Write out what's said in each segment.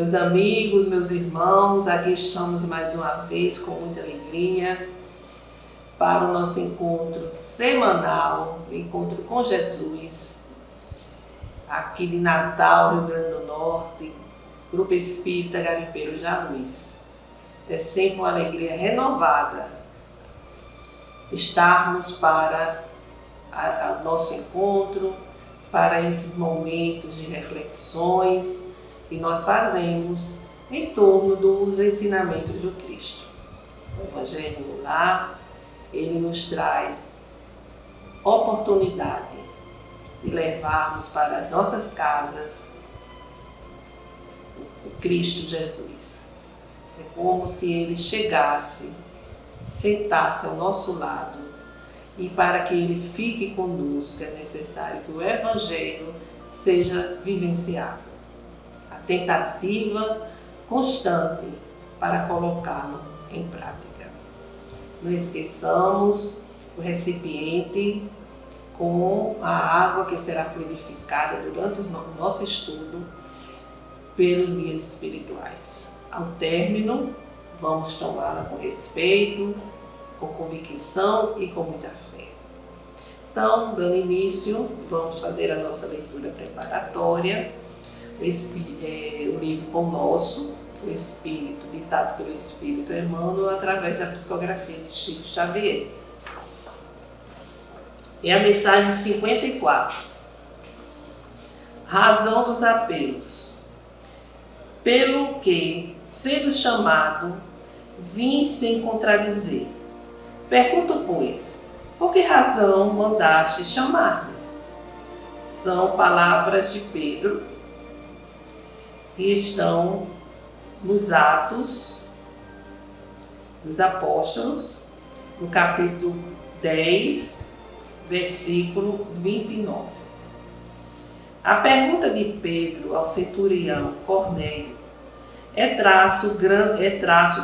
Meus amigos, meus irmãos, aqui estamos mais uma vez com muita alegria para o nosso encontro semanal, encontro com Jesus, aqui de Natal, Rio Grande do Norte, Grupo Espírita Garimpeiro Jaluís. É sempre uma alegria renovada estarmos para o nosso encontro, para esses momentos de reflexões que nós fazemos em torno dos ensinamentos do Cristo. O Evangelho no Lar, ele nos traz oportunidade de levarmos para as nossas casas o Cristo Jesus. É como se ele chegasse, sentasse ao nosso lado, e para que ele fique conosco é necessário que o Evangelho seja vivenciado. A tentativa constante para colocá-lo em prática. Não esqueçamos o recipiente com a água que será fluidificada durante o nosso estudo pelos guias espirituais. Ao término, vamos tomá-la com respeito, com convicção e com muita fé. Então, dando início, vamos fazer a nossa leitura preparatória. O livro Pão Nosso, o Espírito, ditado pelo Espírito Emmanuel, através da psicografia de Chico Xavier. É a mensagem 54. Razão dos apelos. Pelo que, sendo chamado, vim sem contradizer. Pergunto, pois, por que razão mandaste chamar-me? São palavras de Pedro que estão nos Atos dos Apóstolos, no capítulo 10, versículo 29. A pergunta de Pedro ao centurião Cornélio é traço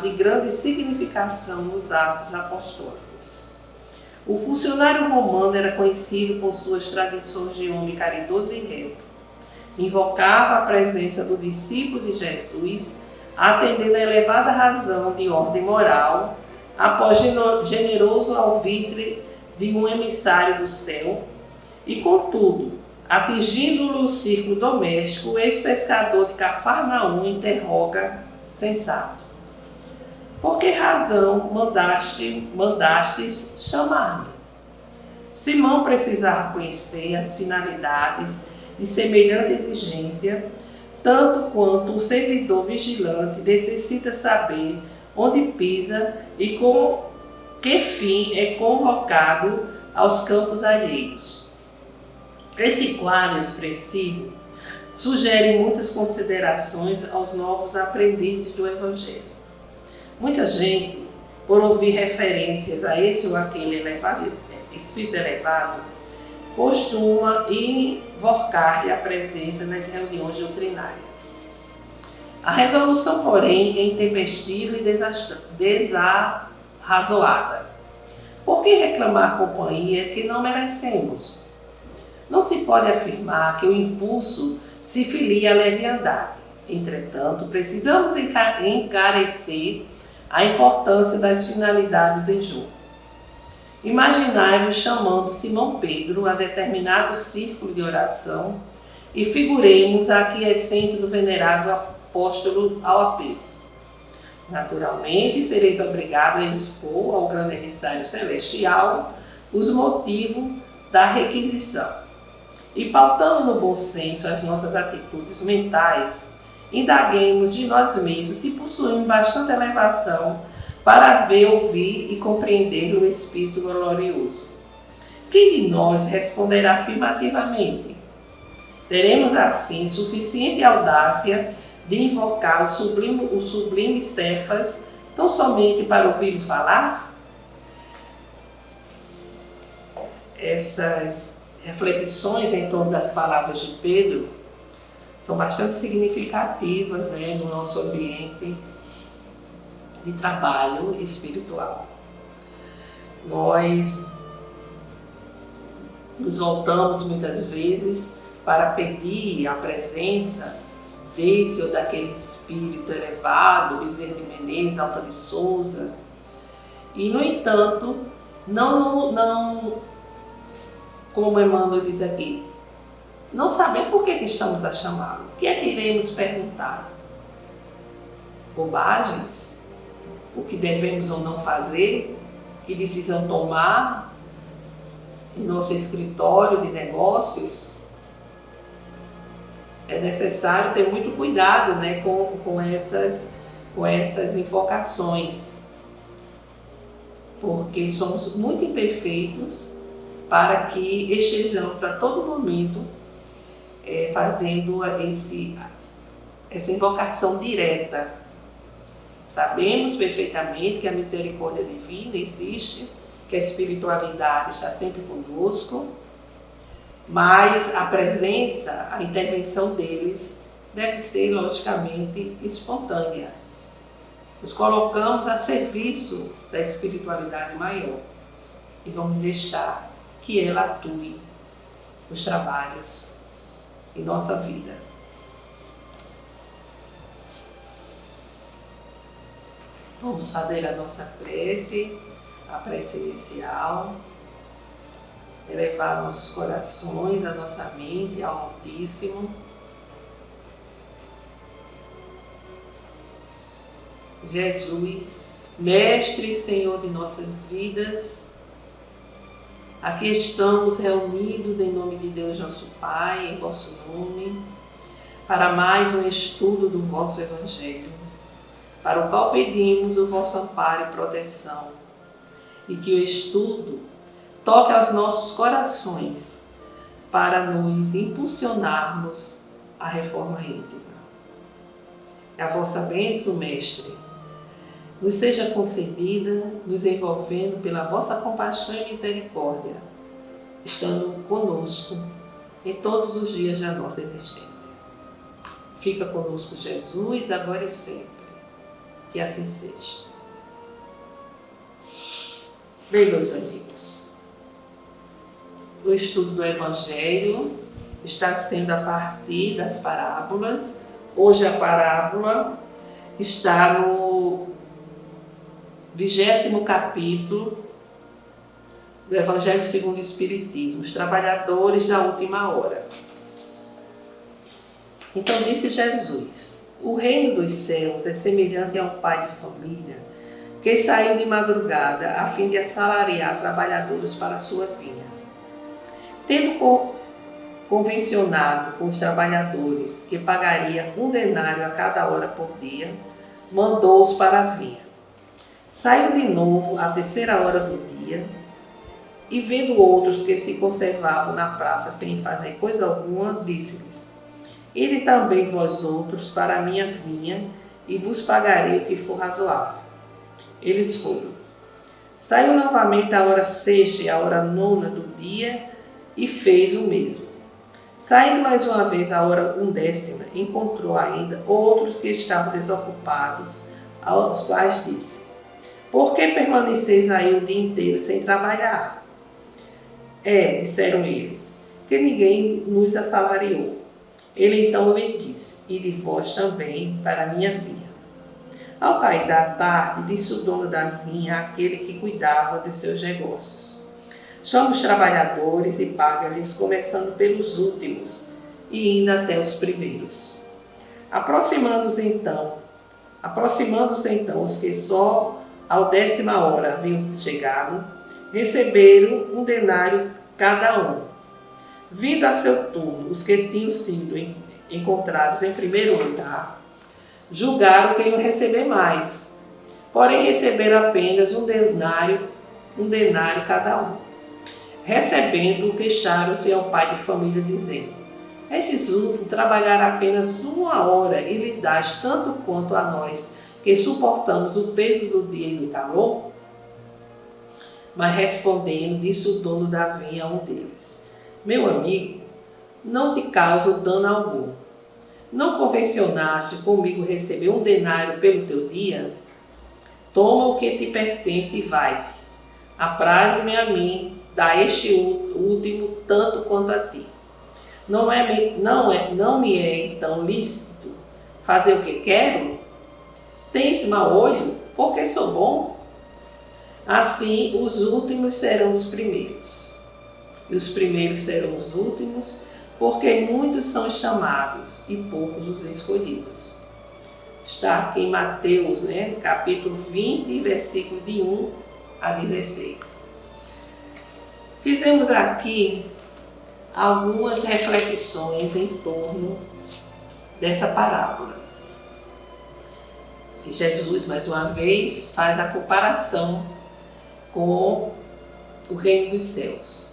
de grande significação nos Atos Apostólicos. O funcionário romano era conhecido por suas tradições de homem caridoso e reto. Invocava a presença do discípulo de Jesus, atendendo a elevada razão de ordem moral, após generoso alvitre de um emissário do céu, e, contudo, atingindo-lhe o círculo doméstico, o ex-pescador de Cafarnaum interroga sensato: por que razão mandastes chamar-me? Simão precisava conhecer as finalidades de semelhante exigência, tanto quanto o servidor vigilante necessita saber onde pisa e com que fim é convocado aos campos alheios. Esse quadro expressivo sugere muitas considerações aos novos aprendizes do Evangelho. Muita gente, por ouvir referências a esse ou aquele espírito elevado, costuma invocar-lhe a presença nas reuniões doutrinárias. A resolução, porém, é intempestiva e desarrazoada. Por que reclamar companhia que não merecemos? Não se pode afirmar que o impulso se filie à leviandade. Entretanto, precisamos encarecer a importância das finalidades em jogo. Imaginai-vos chamando Simão Pedro a determinado círculo de oração e figuremos a aquiescência do venerável apóstolo ao apelo. Naturalmente, sereis obrigados a expor ao grande emissário celestial os motivos da requisição. E, pautando no bom senso as nossas atitudes mentais, indaguemos de nós mesmos se possuímos bastante elevação para ver, ouvir e compreender o Espírito glorioso. Quem de nós responderá afirmativamente? Teremos, assim, suficiente audácia de invocar o sublime Cefas tão somente para ouvir falar? Essas reflexões em torno das palavras de Pedro são bastante significativas, no nosso ambiente de trabalho espiritual. Nós nos voltamos muitas vezes para pedir a presença desse ou daquele espírito elevado, Bezerra de Menezes, Alta de Souza. E, no entanto, não, como Emmanuel diz aqui, não sabemos por que estamos a chamá-lo. O que é que iremos perguntar? Bobagens? O que devemos ou não fazer? Que decisão tomar em nosso escritório de negócios? É necessário ter muito cuidado, né, com essas invocações, porque somos muito imperfeitos para que estejamos a todo momento fazendo essa invocação direta. Sabemos perfeitamente que a misericórdia divina existe, que a espiritualidade está sempre conosco, mas a presença, a intervenção deles deve ser, logicamente, espontânea. Nos colocamos a serviço da espiritualidade maior e vamos deixar que ela atue nos trabalhos em nossa vida. Vamos fazer a nossa prece, a prece inicial, elevar nossos corações, a nossa mente ao Altíssimo. Jesus, Mestre e Senhor de nossas vidas, aqui estamos reunidos em nome de Deus nosso Pai, em vosso nome, para mais um estudo do vosso Evangelho, para o qual pedimos o vosso amparo e proteção, e que o estudo toque aos nossos corações para nos impulsionarmos à reforma íntima. A vossa bênção, Mestre, nos seja concedida, nos envolvendo pela vossa compaixão e misericórdia, estando conosco em todos os dias da nossa existência. Fica conosco, Jesus, agora e sempre. Que assim seja. Bem, meus amigos, o estudo do Evangelho está sendo a partir das parábolas. Hoje a parábola está no 20º capítulo do Evangelho segundo o Espiritismo, os trabalhadores da última hora. Então disse Jesus: o reino dos céus é semelhante a um pai de família que saiu de madrugada a fim de assalariar trabalhadores para a sua vinha. Tendo convencionado com os trabalhadores que pagaria 1 denário a cada hora por dia, mandou-os para a vinha. Saiu de novo à 3ª hora do dia e, vendo outros que se conservavam na praça sem fazer coisa alguma, disse-lhes: ide também vós outros para a minha vinha e vos pagarei o que for razoável. Eles foram. Saiu novamente à hora 6ª e à hora 9ª do dia e fez o mesmo. Saindo mais uma vez à hora 1/10, encontrou ainda outros que estavam desocupados, aos quais disse: por que permaneceis aí o dia inteiro sem trabalhar? Disseram eles, que ninguém nos assalariou. Ele então lhes disse: ide vós também para a minha vinha. Ao cair da tarde, disse o dono da vinha àquele que cuidava de seus negócios: chama os trabalhadores e paga-lhes, começando pelos últimos e indo até os primeiros. Aproximando-se então os que só ao 10ª hora haviam chegado, receberam 1 denário cada um. Vindo a seu turno, os que tinham sido encontrados em primeiro lugar, julgaram que iam receber mais, porém receberam apenas 1 denário cada um. Recebendo, queixaram-se ao pai de família, dizendo: estes últimos trabalharam apenas 1 hora e lhe dás tanto quanto a nós, que suportamos o peso do dia e do calor? Mas respondendo, disse o dono da vinha a um deles: meu amigo, não te causo dano algum. Não convencionaste comigo receber 1 denário pelo teu dia? Toma o que te pertence e vai-te. Apraz-me a mim, dá este último tanto quanto a ti. Não me é então lícito fazer o que quero? Tem esse mau olho? Porque sou bom? Assim, os últimos serão os primeiros, e os primeiros serão os últimos, porque muitos são chamados e poucos os escolhidos. Está aqui em Mateus, capítulo 20, versículos de 1 a 16. Fizemos aqui algumas reflexões em torno dessa parábola. E Jesus, mais uma vez, faz a comparação com o reino dos céus.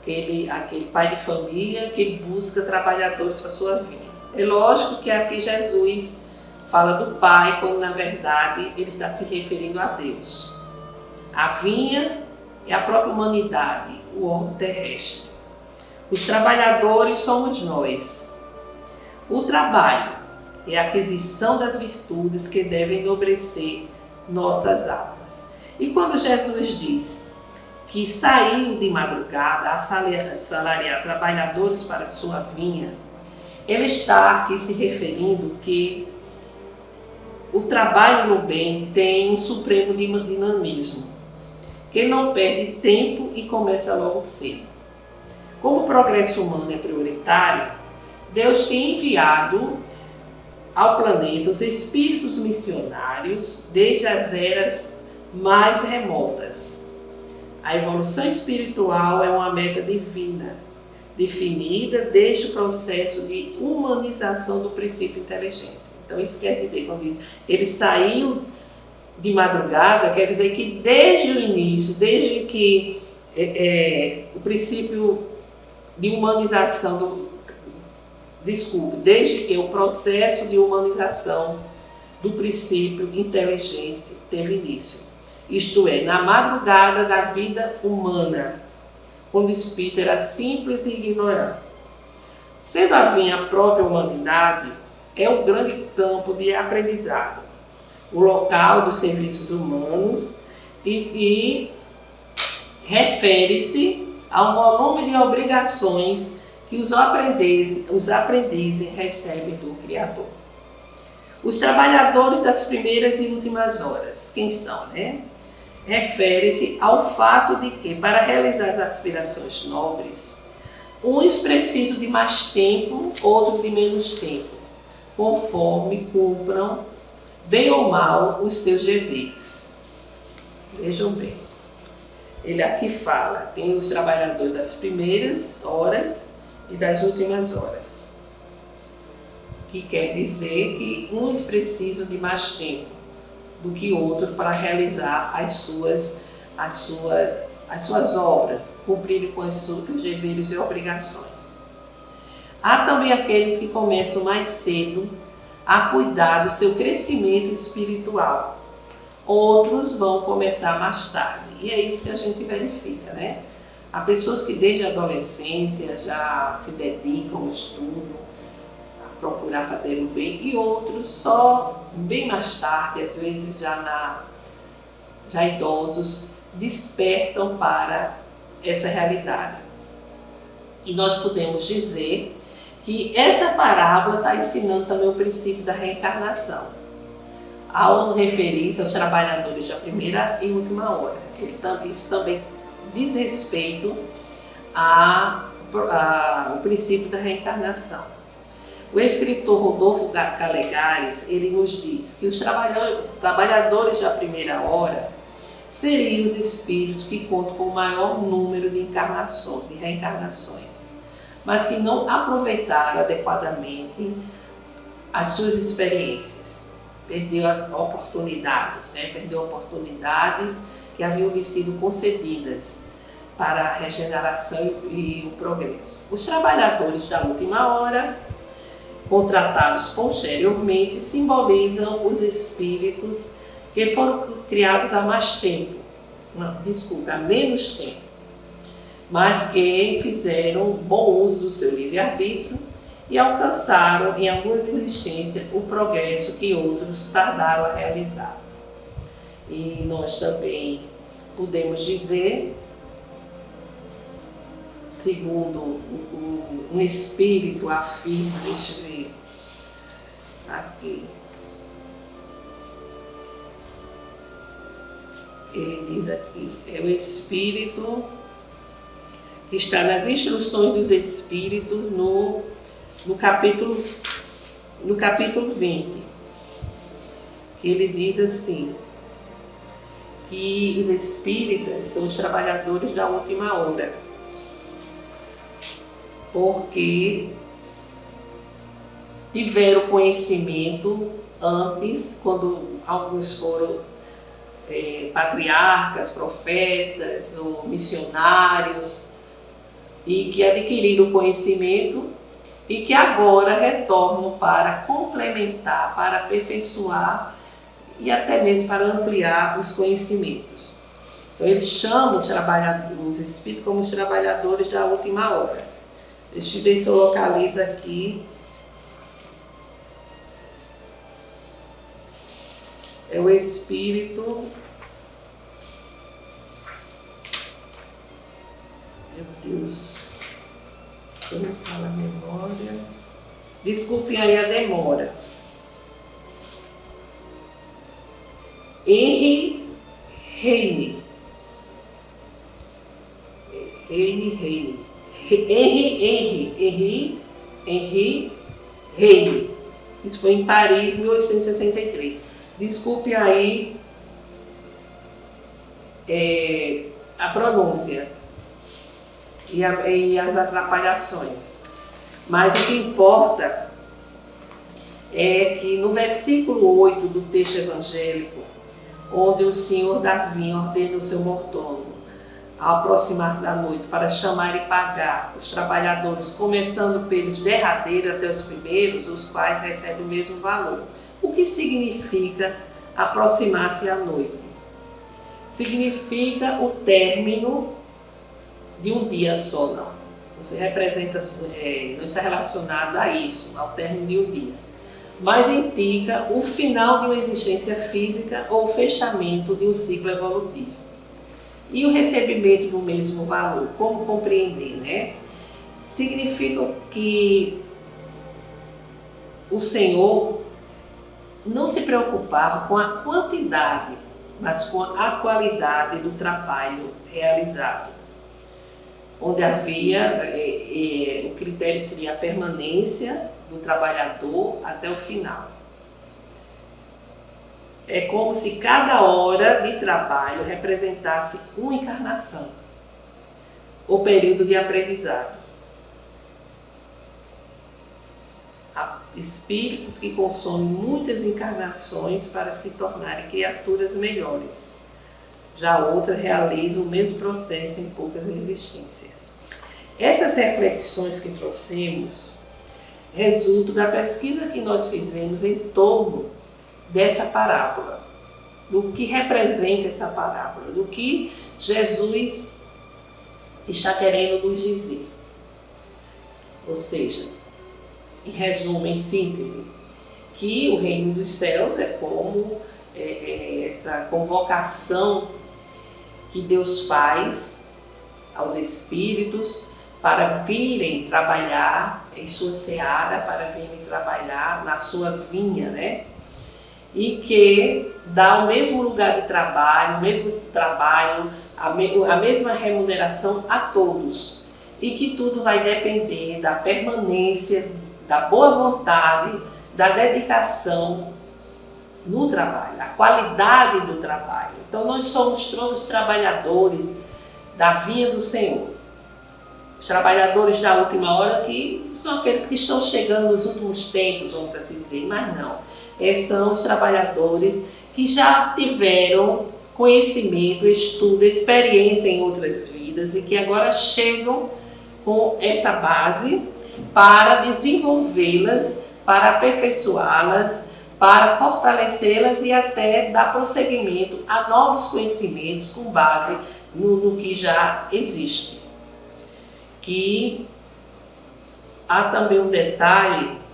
Aquele pai de família que busca trabalhadores para a sua vinha. É lógico que aqui Jesus fala do pai, quando na verdade ele está se referindo a Deus. A vinha é a própria humanidade, o orbe terrestre. Os trabalhadores somos nós. O trabalho é a aquisição das virtudes que devem enobrecer nossas almas. E quando Jesus diz que saiu de madrugada a assalariar trabalhadores para sua vinha, ele está aqui se referindo que o trabalho no bem tem um supremo dinamismo, que não perde tempo e começa logo cedo. Como o progresso humano é prioritário, Deus tem enviado ao planeta os espíritos missionários desde as eras mais remotas. A evolução espiritual é uma meta divina, definida desde o processo de humanização do princípio inteligente. Então isso quer dizer, quando ele saiu de madrugada, quer dizer que desde o início, desde que o princípio de humanização desde que o processo de humanização do princípio inteligente teve início. Isto é, na madrugada da vida humana, quando o espírito era simples e ignorante. Sendo a vinha a própria humanidade, é o grande campo de aprendizado, o local dos serviços humanos e refere-se ao volume de obrigações que os aprendizes recebem do Criador. Os trabalhadores das primeiras e últimas horas, quem são, refere-se ao fato de que, para realizar as aspirações nobres, uns precisam de mais tempo, outros de menos tempo, conforme cumpram, bem ou mal, os seus deveres. Vejam bem, ele aqui fala, tem os trabalhadores das primeiras horas e das últimas horas, que quer dizer que uns precisam de mais tempo do que outros para realizar as suas obras, cumprirem com os seus deveres e obrigações. Há também aqueles que começam mais cedo a cuidar do seu crescimento espiritual. Outros vão começar mais tarde. E é isso que a gente verifica, Há pessoas que desde a adolescência já se dedicam ao estudo, a procurar fazer o bem, e outros só bem mais tarde, às vezes já idosos, despertam para essa realidade. E nós podemos dizer que essa parábola está ensinando também o princípio da reencarnação, ao referir-se aos trabalhadores da primeira e última hora. Isso também diz respeito ao princípio da reencarnação. O escritor Rodolfo Calegares, ele nos diz que os trabalhadores da primeira hora seriam os espíritos que contam com o maior número de reencarnações, mas que não aproveitaram adequadamente as suas experiências. Perdeu as oportunidades, perdeu oportunidades que haviam lhe sido concedidas para a regeneração e o progresso. Os trabalhadores da última hora, contratados posteriormente, simbolizam os espíritos que foram criados há menos tempo, mas que fizeram bom uso do seu livre-arbítrio e alcançaram em algumas existências o progresso que outros tardaram a realizar. E nós também podemos dizer, segundo um espírito afirma, deixa eu ver, aqui. Ele diz aqui, é o Espírito que está nas instruções dos Espíritos no capítulo 20. Ele diz assim, que os espíritas são os trabalhadores da última hora, porque tiveram conhecimento antes, quando alguns foram patriarcas, profetas ou missionários, e que adquiriram conhecimento e que agora retornam para complementar, para aperfeiçoar e até mesmo para ampliar os conhecimentos. Então eles chamam os espíritos como os trabalhadores da última hora. Deixa eu ver se eu localizo aqui. É o Espírito. Meu Deus. Eu não falo a memória. Desculpem aí a demora. Henry Heine. Isso foi em Paris, 1863. Desculpe aí a pronúncia e as atrapalhações. Mas o que importa é que no versículo 8 do texto evangélico, onde o Senhor da vinha ordena o seu mordomo ao aproximar da noite para chamar e pagar os trabalhadores, começando pelos derradeiros até os primeiros, os quais recebem o mesmo valor. O que significa aproximar-se à noite? Significa o término de um dia só, não. Não está relacionado a isso, ao término de um dia. Mas indica o final de uma existência física ou o fechamento de um ciclo evolutivo. E o recebimento do mesmo valor, como compreender, né? Significa que o Senhor não se preocupava com a quantidade, mas com a qualidade do trabalho realizado. Onde havia, o critério seria a permanência do trabalhador até o final. É como se cada hora de trabalho representasse uma encarnação, ou período de aprendizado. Há espíritos que consomem muitas encarnações para se tornarem criaturas melhores. Já outras realizam o mesmo processo em poucas existências. Essas reflexões que trouxemos resultam da pesquisa que nós fizemos em torno dessa parábola, do que representa essa parábola, do que Jesus está querendo nos dizer. Ou seja, em resumo, em síntese, que o reino dos céus é como essa convocação que Deus faz aos espíritos para virem trabalhar em sua seara, para virem trabalhar na sua vinha, né? E que dá o mesmo lugar de trabalho, o mesmo trabalho, a mesma remuneração a todos. E que tudo vai depender da permanência, da boa vontade, da dedicação no trabalho, a qualidade do trabalho. Então nós somos todos trabalhadores da vinha do Senhor. Os trabalhadores da última hora que são aqueles que estão chegando nos últimos tempos, vamos assim dizer, mas não. São os trabalhadores que já tiveram conhecimento, estudo, experiência em outras vidas e que agora chegam com essa base para desenvolvê-las, para aperfeiçoá-las, para fortalecê-las e até dar prosseguimento a novos conhecimentos com base no que já existe. Que há também um detalhe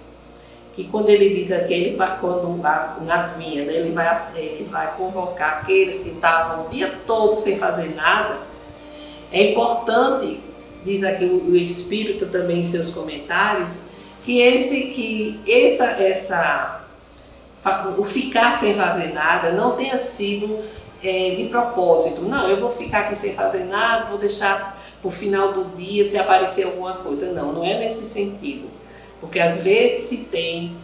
que quando ele diz aqui, quando na vinha, né, ele vai convocar aqueles que estavam o dia todo sem fazer nada, é importante, diz aqui o Espírito também em seus comentários, que essa o ficar sem fazer nada não tenha sido de propósito. Não, eu vou ficar aqui sem fazer nada, vou deixar para o final do dia se aparecer alguma coisa. Não, não é nesse sentido. Porque às vezes se tem,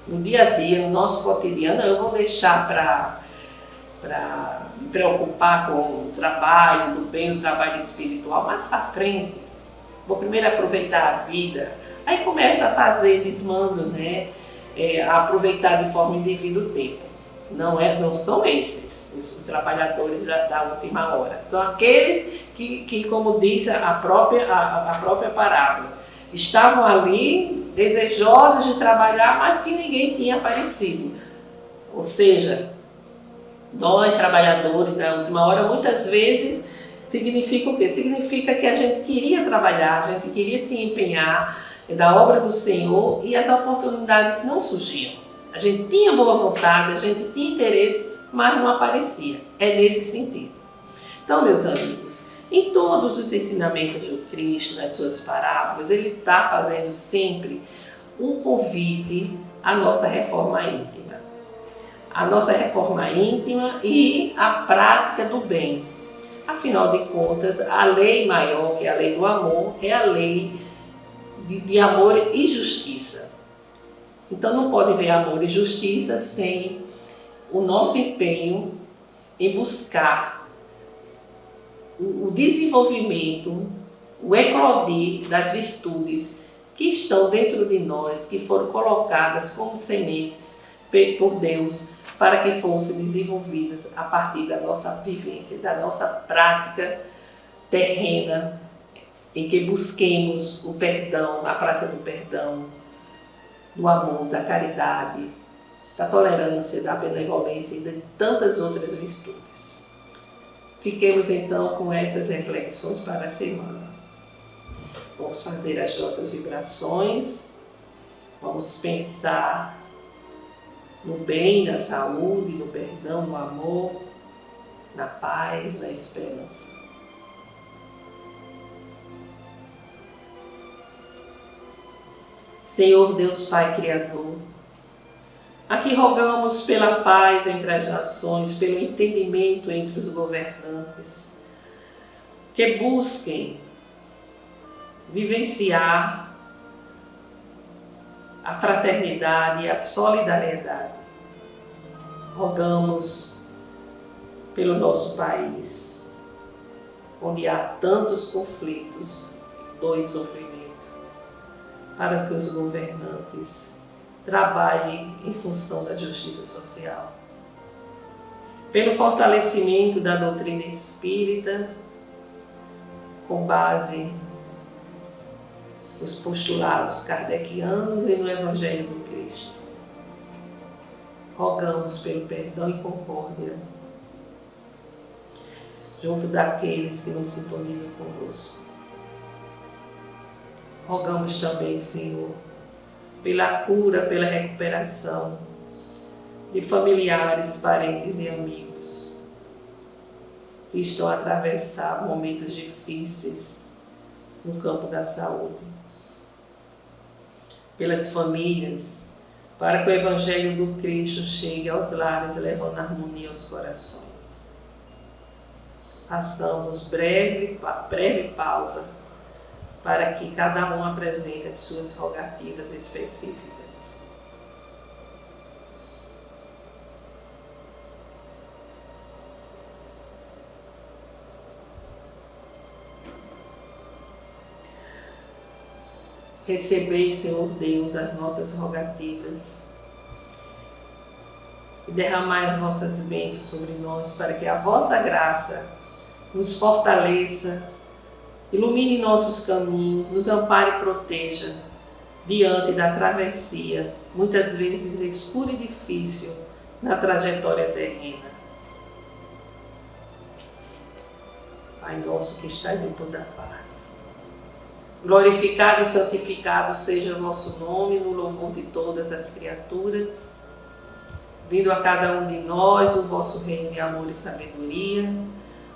no dia a dia, no nosso cotidiano, eu vou deixar para me preocupar com o trabalho, do bem, o trabalho espiritual, mais para frente. Vou primeiro aproveitar a vida. Aí começa a fazer desmando, né? A aproveitar de forma indevida o tempo. Não são esses os trabalhadores da última hora. São aqueles que como diz a própria parábola, estavam ali desejosos de trabalhar, mas que ninguém tinha aparecido. Ou seja, nós trabalhadores da última hora muitas vezes significa o quê? Significa que a gente queria trabalhar, a gente queria se empenhar da obra do Senhor e as oportunidades não surgiam. A gente tinha boa vontade, a gente tinha interesse, mas não aparecia. É nesse sentido. Então, meus amigos, em todos os ensinamentos de Cristo, nas suas parábolas, ele está fazendo sempre um convite à nossa reforma íntima. A nossa reforma íntima e a prática do bem. Afinal de contas, a lei maior, que é a lei do amor, é a lei de amor e justiça. Então não pode haver amor e justiça sem o nosso empenho em buscar o desenvolvimento, o eclodir das virtudes que estão dentro de nós, que foram colocadas como sementes por Deus para que fossem desenvolvidas a partir da nossa vivência, da nossa prática terrena, em que busquemos o perdão, a prática do perdão, do amor, da caridade, da tolerância, da benevolência e de tantas outras virtudes. Fiquemos então com essas reflexões para a semana. Vamos fazer as nossas vibrações, vamos pensar no bem, na saúde, no perdão, no amor, na paz, na esperança. Senhor Deus Pai Criador, aqui rogamos pela paz entre as nações, pelo entendimento entre os governantes, que busquem vivenciar a fraternidade e a solidariedade. Rogamos pelo nosso país, onde há tantos conflitos, dor e sofrimento, para que os governantes trabalhem em função da justiça social. Pelo fortalecimento da doutrina espírita, com base nos postulados kardecianos e no Evangelho do Cristo. Rogamos pelo perdão e concórdia junto daqueles que nos sintonizam conosco. Rogamos também, Senhor, pela cura, pela recuperação de familiares, parentes e amigos que estão a atravessar momentos difíceis no campo da saúde. Pelas famílias, para que o Evangelho do Cristo chegue aos lares, levando harmonia aos corações. Façamos breve pausa para que cada um apresente as suas rogativas específicas. Recebei, Senhor Deus, as nossas rogativas e derramai as vossas bênçãos sobre nós, para que a vossa graça nos fortaleça, ilumine nossos caminhos, nos ampare e proteja diante da travessia, muitas vezes escura e difícil, na trajetória terrena. Pai nosso que estais em toda parte, glorificado e santificado seja o vosso nome no louvor de todas as criaturas, vindo a cada um de nós o vosso reino de amor e sabedoria,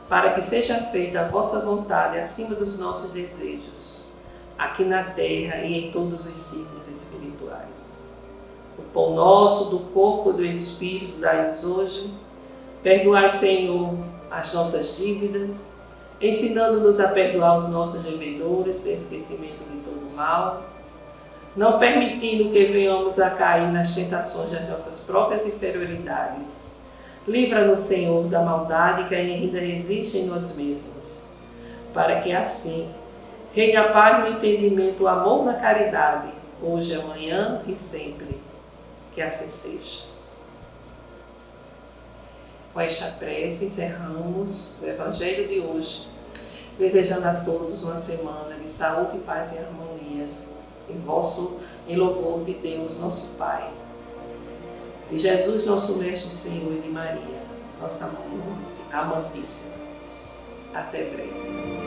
para que seja feita a vossa vontade acima dos nossos desejos, aqui na terra e em todos os círculos espirituais. O pão nosso, do corpo e do Espírito, dai-nos hoje. Perdoai, Senhor, as nossas dívidas, ensinando-nos a perdoar os nossos devedores, pelo esquecimento de todo mal, não permitindo que venhamos a cair nas tentações das nossas próprias inferioridades. Livra-nos, Senhor, da maldade que ainda existe em nós mesmos, para que assim reine a paz, o entendimento, o amor na caridade, hoje, amanhã e sempre. Que assim seja. Com esta prece encerramos o Evangelho de hoje, desejando a todos uma semana de saúde, paz e harmonia, em louvor de Deus, nosso Pai, de Jesus, nosso Mestre Senhor, e de Maria, nossa Mãe amantíssima. Até breve.